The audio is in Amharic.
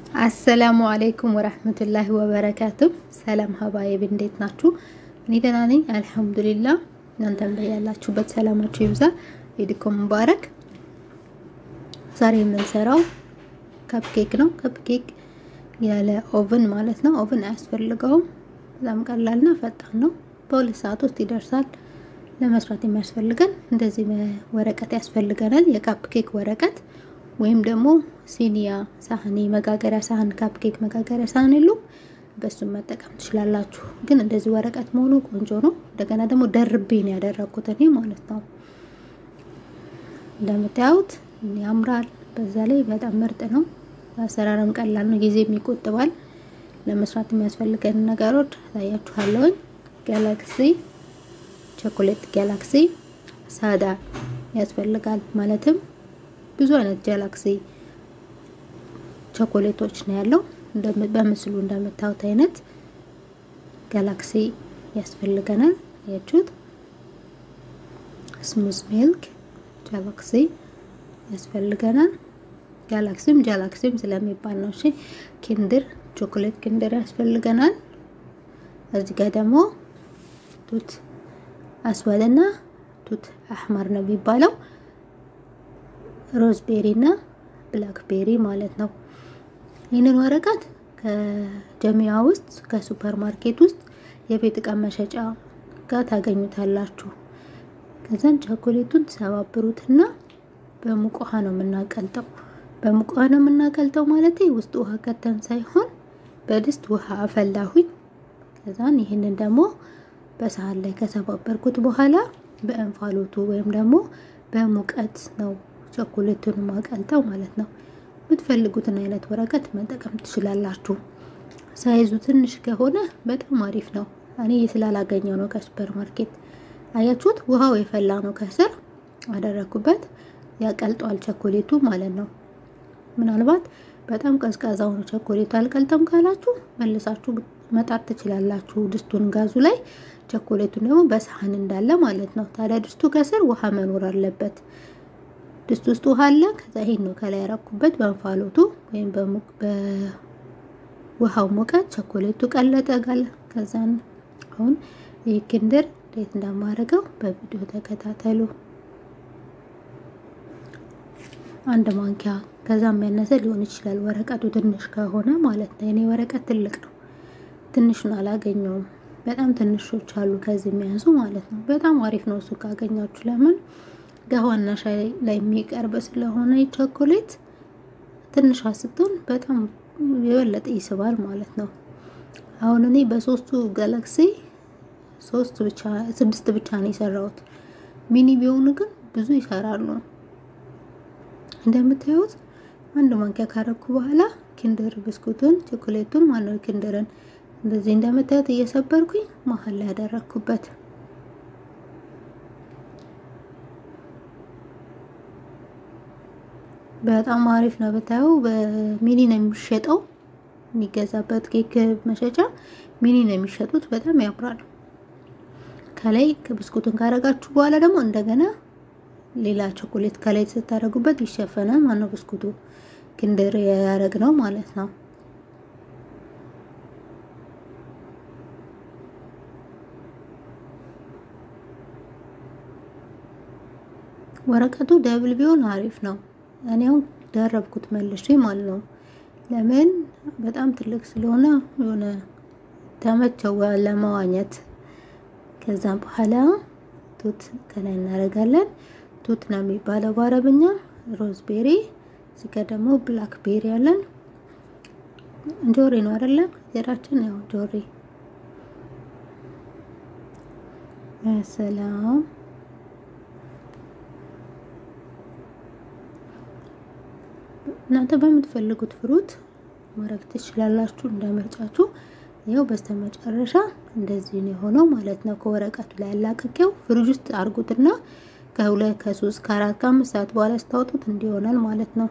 السلام عليكم ورحمة الله وبركاته. سلام حبايب እንዴት ናችሁ? እኔ ደህና ነኝ አልহামዱሊላህ። እናንተም በያላችሁበት ሰላማችሁ ይብዛ። ኢድኩም ሙባረክ። ዛሬ የምንሰራው ካፕ ኬክ ነው። ካፕ ኬክ ያለ ኦቨን ማለት ነው። ኦቨን አያስፈልገውም። በጣም ቀላልና ፈጣን ነው። በሁለት ሰዓት ውስጥ ይደርሳል። ለመስራት የሚያስፈልገን እንደዚህ ወረቀት ያስፈልገናል። የካፕ ኬክ ወረቀት ወይም ደግሞ ሲኒያ ሳህኒ መጋገሪያ ሳህን ካፕ ኬክ መጋገሪያ ሳህን ይሉ በሱ መጠቀም ትችላላችሁ። ግን እንደዚህ ወረቀት መሆኑ ቆንጆ ነው። እንደገና ደግሞ ደርቤ ነው ያደረኩት እኔ ማለት ነው። እንደምታዩት ያምራል። በዛ ላይ በጣም ምርጥ ነው። አሰራርም ቀላል ነው። ጊዜ የሚቆጥባል። ለመስራት የሚያስፈልገን ነገሮች ታያችኋለሁ። ጋላክሲ ቾኮሌት ጋላክሲ ሳዳ ያስፈልጋል ማለትም ብዙ አይነት ጋላክሲ ቾኮሌቶች ነው ያለው። በምስሉ እንደምታዩት አይነት ጋላክሲ ያስፈልገናል። ያችሁት ስሙዝ ሚልክ ጋላክሲ ያስፈልገናል። ጋላክሲም ስለሚባል ነው። እሺ ኪንደር ቾኮሌት ኪንደር ያስፈልገናል። እዚህ ጋር ደግሞ ቱት አስዋልና ቱት አህመር ነው የሚባለው። ሮዝቤሪ እና ብላክቤሪ ማለት ነው። ይሄንን ወረቀት ከጀሚያ ውስጥ ከሱፐር ማርኬት ውስጥ የቤት ዕቃ መሸጫ ጋር ታገኙታላችሁ። ከዛን ቾኮሌቱን ሰባብሩትና በሙቅ ውሃ ነው የምናቀልጠው። በሙቅ ውሃ ነው የምናቀልጠው ማለት ውስጥ ውሃ ከተን ሳይሆን በድስት ውሃ አፈላሁኝ። ከዛን ይሄንን ደግሞ በሳህን ላይ ከሰባበርኩት በኋላ በእንፋሎቱ ወይም ደግሞ በሙቀት ነው ቾኮሌቱን ማቀልጠው ማለት ነው። የምትፈልጉትን አይነት ወረቀት መጠቀም ትችላላችሁ። ሳይዙ ትንሽ ከሆነ በጣም አሪፍ ነው። እኔ ስላላገኘው ነው ከሱፐር ማርኬት። አያችሁት? ውሃው የፈላ ነው። ከስር አደረኩበት ያቀልጧል ቾኮሌቱ ማለት ነው። ምናልባት በጣም ቀዝቃዛው ነው ቾኮሌቱ አልቀልጠም ካላችሁ መልሳችሁ መጣት ትችላላችሁ ድስቱን ጋዙ ላይ። ቾኮሌቱን ደግሞ በሳህን እንዳለ ማለት ነው። ታዲያ ድስቱ ከስር ውሃ መኖር አለበት። ድስቱ ውስጥ ውሃ አለ። ከዛ ይሄን ነው ከላይ ያረኩበት በእንፋሎቱ ወይም በውሃው ሙቀት ቾኮሌቱ ቀለጠ ጋለ። ከዛን አሁን ይሄ ኪንደር እንዴት እንደማረገው በቪዲዮ ተከታተሉ። አንድ ማንኪያ ከዛም ያነሰ ሊሆን ይችላል ወረቀቱ ትንሽ ከሆነ ማለት ነው። እኔ ወረቀት ትልቅ ነው። ትንሹን አላገኘውም። በጣም ትንሾች አሉ ከዚህ የሚያንሱ ማለት ነው። በጣም አሪፍ ነው እሱ ካገኛችሁ። ለምን ጋዋና ሻይ ላይ የሚቀርብ ስለሆነ ቾኮሌት ትንሽ አስጥቶን በጣም የበለጠ ይስባል ማለት ነው። አሁን እኔ በሶስቱ ጋላክሲ 6 ብቻ ነው የሰራሁት። ሚኒ ቢሆኑ ግን ብዙ ይሰራሉ። እንደምታዩት አንድ ማንኪያ ካረኩ በኋላ ኪንደር ብስኩቱን ቾኮሌቱን ማለት ኪንደርን እንደዚህ እንደምታዩት እየሰበርኩኝ መሃል ላይ ያደረኩበት። በጣም አሪፍ ነው። በታው በሚኒ ነው የሚሸጠው። የሚገዛበት ኬክ መሸጫ ሚኒ ነው የሚሸጡት። በጣም ያምራል። ከላይ ብስኩቱን ካረጋችሁ በኋላ ደግሞ እንደገና ሌላ ቾኮሌት ከላይ ስታረጉበት ይሸፈናል ማለት ነው። ብስኩቱ ኪንደር ያረግነው ማለት ነው። ወረቀቱ ደብል ቢሆን አሪፍ ነው። እኔው ደረብኩት መልሼ ማለት ነው። ለምን በጣም ትልቅ ስለሆነ የሆነ ተመቸው ለማዋኘት። ከዛ በኋላ ቱት ከላይ እናረጋለን። ቱት ነው የሚባለው በአረብኛ። ሮዝቤሪ እዚህ ጋር ደግሞ ብላክቤሪ ያለን ጆሪ ነው አይደለ? ዘራችን ያው ጆሪ። ሰላም እናንተ በምትፈልጉት ፍሩት ማረግ ትችላላችሁ እንደምርጫችሁ። ያው በስተመጨረሻ እንደዚህ ነው ሆኖ ማለት ነው። ከወረቀቱ ላይ ያላቀቀው ፍሪጅ ውስጥ አርጉትና ከ2 ከ3 ከ4 ከ5 ሰዓት በኋላ ስታወጡት እንዲሆናል ማለት ነው።